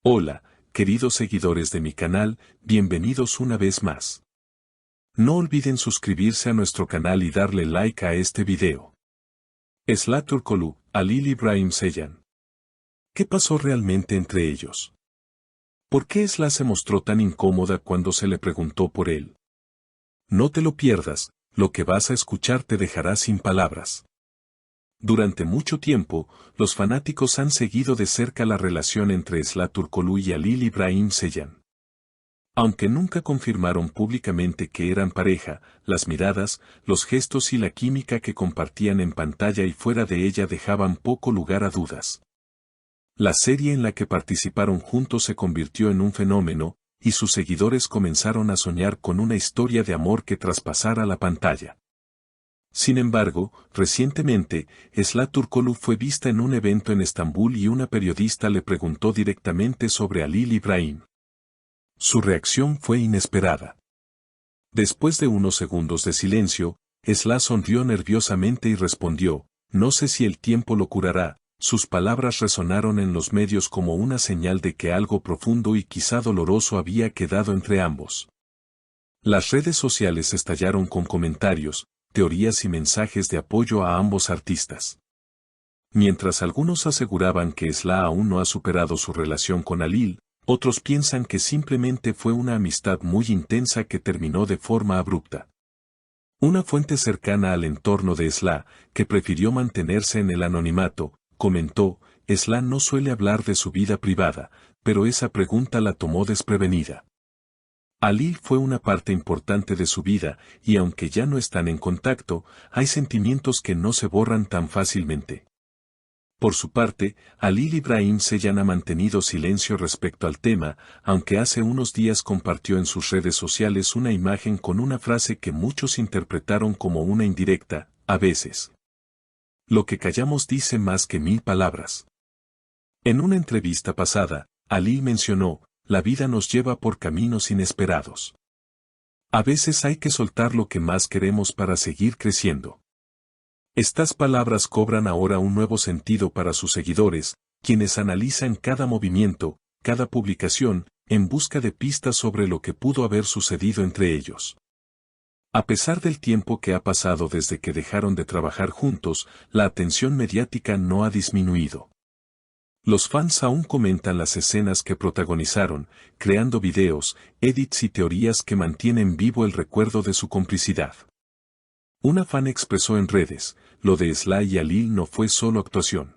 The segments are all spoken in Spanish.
Hola, queridos seguidores de mi canal, bienvenidos una vez más. No olviden suscribirse a nuestro canal y darle like a este video. Esla Turkoglu, Halil İbrahim Ceylan. ¿Qué pasó realmente entre ellos? ¿Por qué Esla se mostró tan incómoda cuando se le preguntó por él? No te lo pierdas, lo que vas a escuchar te dejará sin palabras. Durante mucho tiempo, los fanáticos han seguido de cerca la relación entre Esla Turkoglu y Halil İbrahim Ceylan. Aunque nunca confirmaron públicamente que eran pareja, las miradas, los gestos y la química que compartían en pantalla y fuera de ella dejaban poco lugar a dudas. La serie en la que participaron juntos se convirtió en un fenómeno, y sus seguidores comenzaron a soñar con una historia de amor que traspasara la pantalla. Sin embargo, recientemente, Esla Turkoglu fue vista en un evento en Estambul y una periodista le preguntó directamente sobre Halil İbrahim. Su reacción fue inesperada. Después de unos segundos de silencio, Esla sonrió nerviosamente y respondió, «No sé si el tiempo lo curará». Sus palabras resonaron en los medios como una señal de que algo profundo y quizá doloroso había quedado entre ambos. Las redes sociales estallaron con comentarios, teorías y mensajes de apoyo a ambos artistas. Mientras algunos aseguraban que Esla aún no ha superado su relación con Halil, otros piensan que simplemente fue una amistad muy intensa que terminó de forma abrupta. Una fuente cercana al entorno de Esla, que prefirió mantenerse en el anonimato, comentó, Esla no suele hablar de su vida privada, pero esa pregunta la tomó desprevenida. Halil fue una parte importante de su vida, y aunque ya no están en contacto, hay sentimientos que no se borran tan fácilmente. Por su parte, Halil İbrahim Ceylan ha mantenido silencio respecto al tema, aunque hace unos días compartió en sus redes sociales una imagen con una frase que muchos interpretaron como una indirecta, a veces. Lo que callamos dice más que 1000 palabras. En una entrevista pasada, Halil mencionó, la vida nos lleva por caminos inesperados. A veces hay que soltar lo que más queremos para seguir creciendo. Estas palabras cobran ahora un nuevo sentido para sus seguidores, quienes analizan cada movimiento, cada publicación, en busca de pistas sobre lo que pudo haber sucedido entre ellos. A pesar del tiempo que ha pasado desde que dejaron de trabajar juntos, la atención mediática no ha disminuido. Los fans aún comentan las escenas que protagonizaron, creando videos, edits y teorías que mantienen vivo el recuerdo de su complicidad. Una fan expresó en redes, lo de Esla y Halil no fue solo actuación.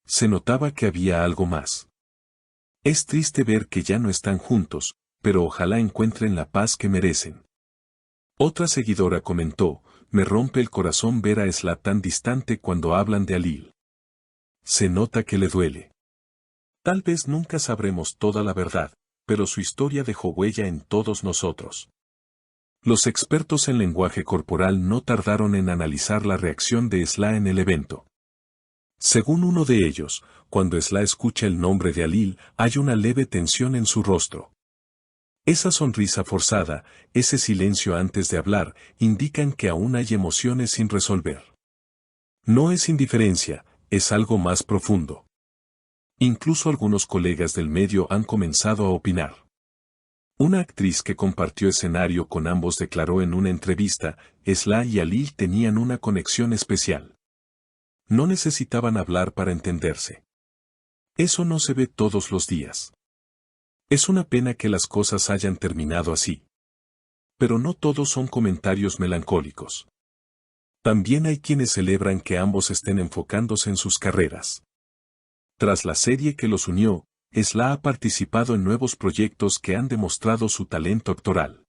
Se notaba que había algo más. Es triste ver que ya no están juntos, pero ojalá encuentren la paz que merecen. Otra seguidora comentó, me rompe el corazón ver a Esla tan distante cuando hablan de Halil. Se nota que le duele. Tal vez nunca sabremos toda la verdad, pero su historia dejó huella en todos nosotros. Los expertos en lenguaje corporal no tardaron en analizar la reacción de Esla en el evento. Según uno de ellos, cuando Esla escucha el nombre de Halil, hay una leve tensión en su rostro. Esa sonrisa forzada, ese silencio antes de hablar, indican que aún hay emociones sin resolver. No es indiferencia, es algo más profundo. Incluso algunos colegas del medio han comenzado a opinar. Una actriz que compartió escenario con ambos declaró en una entrevista, Esla y Halil tenían una conexión especial. No necesitaban hablar para entenderse. Eso no se ve todos los días. Es una pena que las cosas hayan terminado así. Pero no todos son comentarios melancólicos. También hay quienes celebran que ambos estén enfocándose en sus carreras. Tras la serie que los unió, Esla ha participado en nuevos proyectos que han demostrado su talento actoral.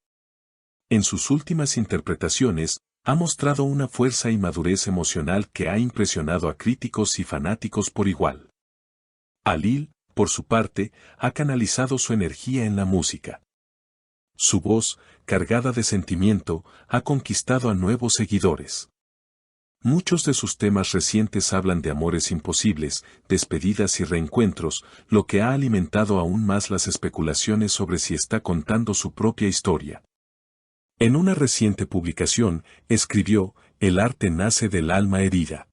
En sus últimas interpretaciones, ha mostrado una fuerza y madurez emocional que ha impresionado a críticos y fanáticos por igual. Halil, por su parte, ha canalizado su energía en la música. Su voz, cargada de sentimiento, ha conquistado a nuevos seguidores. Muchos de sus temas recientes hablan de amores imposibles, despedidas y reencuentros, lo que ha alimentado aún más las especulaciones sobre si está contando su propia historia. En una reciente publicación, escribió, el arte nace del alma herida.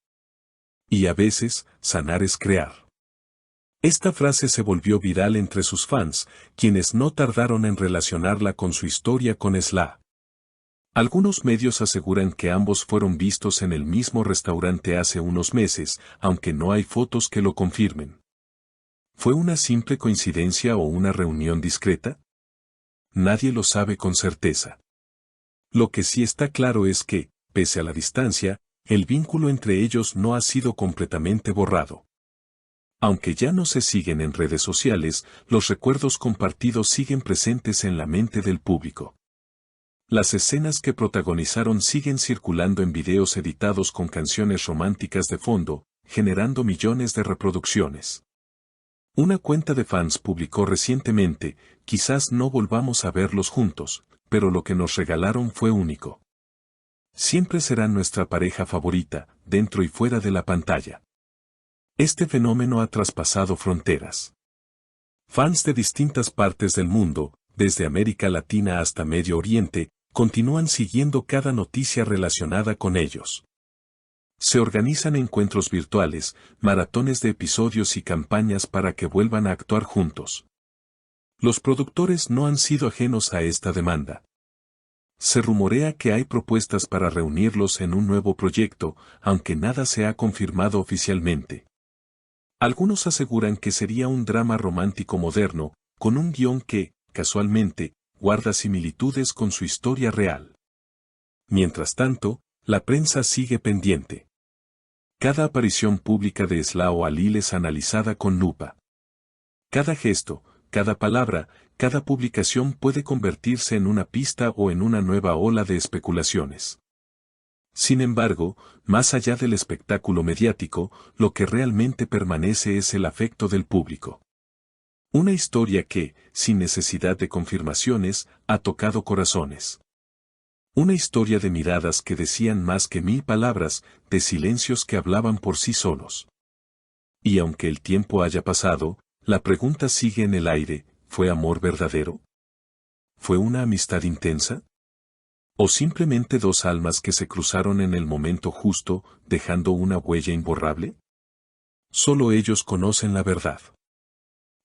Y a veces, sanar es crear. Esta frase se volvió viral entre sus fans, quienes no tardaron en relacionarla con su historia con Sla. Algunos medios aseguran que ambos fueron vistos en el mismo restaurante hace unos meses, aunque no hay fotos que lo confirmen. ¿Fue una simple coincidencia o una reunión discreta? Nadie lo sabe con certeza. Lo que sí está claro es que, pese a la distancia, el vínculo entre ellos no ha sido completamente borrado. Aunque ya no se siguen en redes sociales, los recuerdos compartidos siguen presentes en la mente del público. Las escenas que protagonizaron siguen circulando en videos editados con canciones románticas de fondo, generando millones de reproducciones. Una cuenta de fans publicó recientemente: quizás no volvamos a verlos juntos, pero lo que nos regalaron fue único. Siempre serán nuestra pareja favorita, dentro y fuera de la pantalla. Este fenómeno ha traspasado fronteras. Fans de distintas partes del mundo, desde América Latina hasta Medio Oriente, continúan siguiendo cada noticia relacionada con ellos. Se organizan encuentros virtuales, maratones de episodios y campañas para que vuelvan a actuar juntos. Los productores no han sido ajenos a esta demanda. Se rumorea que hay propuestas para reunirlos en un nuevo proyecto, aunque nada se ha confirmado oficialmente. Algunos aseguran que sería un drama romántico moderno, con un guión que, casualmente, guarda similitudes con su historia real. Mientras tanto, la prensa sigue pendiente. Cada aparición pública de Sla o Halil es analizada con lupa. Cada gesto, cada palabra, cada publicación puede convertirse en una pista o en una nueva ola de especulaciones. Sin embargo, más allá del espectáculo mediático, lo que realmente permanece es el afecto del público. Una historia que, sin necesidad de confirmaciones, ha tocado corazones. Una historia de miradas que decían más que 1000 palabras, de silencios que hablaban por sí solos. Y aunque el tiempo haya pasado, la pregunta sigue en el aire: ¿fue amor verdadero? ¿Fue una amistad intensa? ¿O simplemente dos almas que se cruzaron en el momento justo, dejando una huella imborrable? Solo ellos conocen la verdad.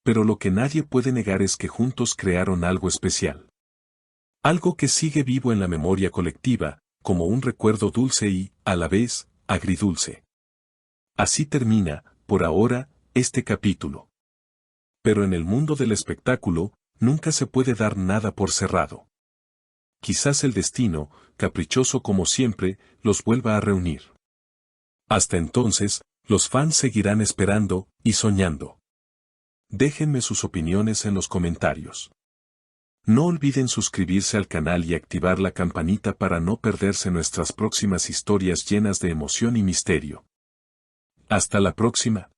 Pero lo que nadie puede negar es que juntos crearon algo especial. Algo que sigue vivo en la memoria colectiva, como un recuerdo dulce y, a la vez, agridulce. Así termina, por ahora, este capítulo. Pero en el mundo del espectáculo, nunca se puede dar nada por cerrado. Quizás el destino, caprichoso como siempre, los vuelva a reunir. Hasta entonces, los fans seguirán esperando y soñando. Déjenme sus opiniones en los comentarios. No olviden suscribirse al canal y activar la campanita para no perderse nuestras próximas historias llenas de emoción y misterio. Hasta la próxima.